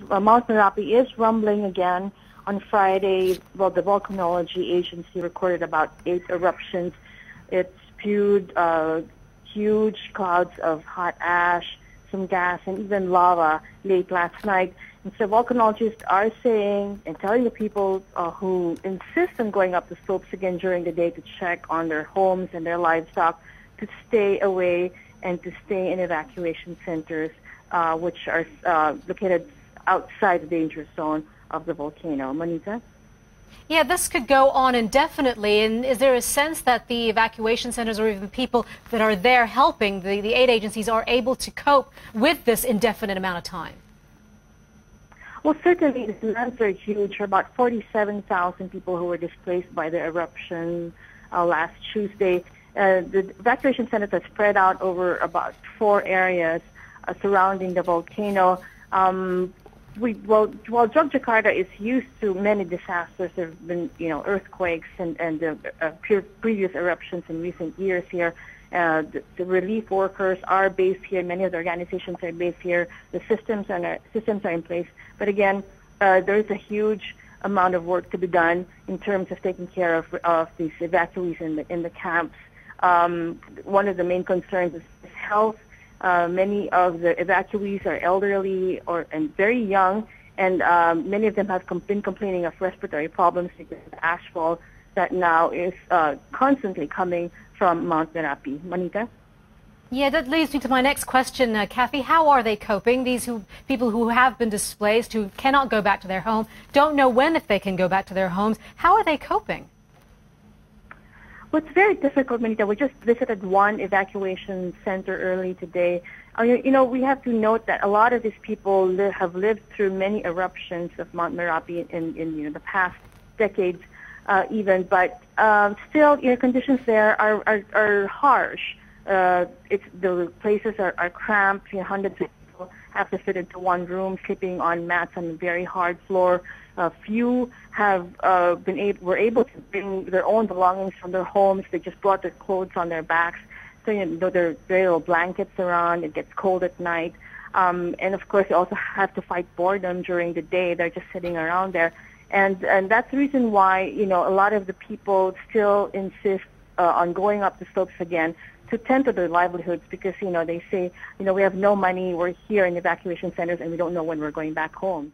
Mount Merapi is rumbling again. On Friday, well, the volcanology agency recorded about 8 eruptions. It spewed huge clouds of hot ash, some gas, and even lava late last night. And so volcanologists are saying and telling the people who insist on going up the slopes again during the day to check on their homes and their livestock to stay away and to stay in evacuation centers, which are located outside the danger zone of the volcano. Manita? Yeah, this could go on indefinitely. And is there a sense that the evacuation centers or even people that are there helping, the aid agencies, are able to cope with this indefinite amount of time? Well, certainly the demands are huge. For about 47,000 people who were displaced by the eruption last Tuesday. The evacuation centers are spread out over about 4 areas surrounding the volcano. While Jakarta is used to many disasters, there have been, earthquakes and previous eruptions in recent years here. The relief workers are based here. Many of the organizations are based here. The systems are in place. But again, there is a huge amount of work to be done in terms of taking care of these evacuees in the camps. One of the main concerns is health. Many of the evacuees are elderly and very young, and many of them have been complaining of respiratory problems because of the ashfall that now is constantly coming from Mount Merapi. Manita? Yeah, that leads me to my next question, Kathy. How are they coping? These people who have been displaced, who cannot go back to their home, don't know when if they can go back to their homes. How are they coping? Well, it's very difficult, Manita. We just visited one evacuation center early today. We have to note that a lot of these people have lived through many eruptions of Mount Merapi in the past decades, even. But still, conditions there are harsh. The places are cramped. Hundreds of people have to fit into one room, sleeping on mats on a very hard floor. Few have were able to bring their own belongings from their homes. They just brought their clothes on their backs. So, there are very little blankets around. It gets cold at night. And of course, they also have to fight boredom during the day. They're just sitting around there. And that's the reason why, a lot of the people still insist on going up the slopes again to tend to their livelihoods because, they say, we have no money. We're here in evacuation centers and we don't know when we're going back home.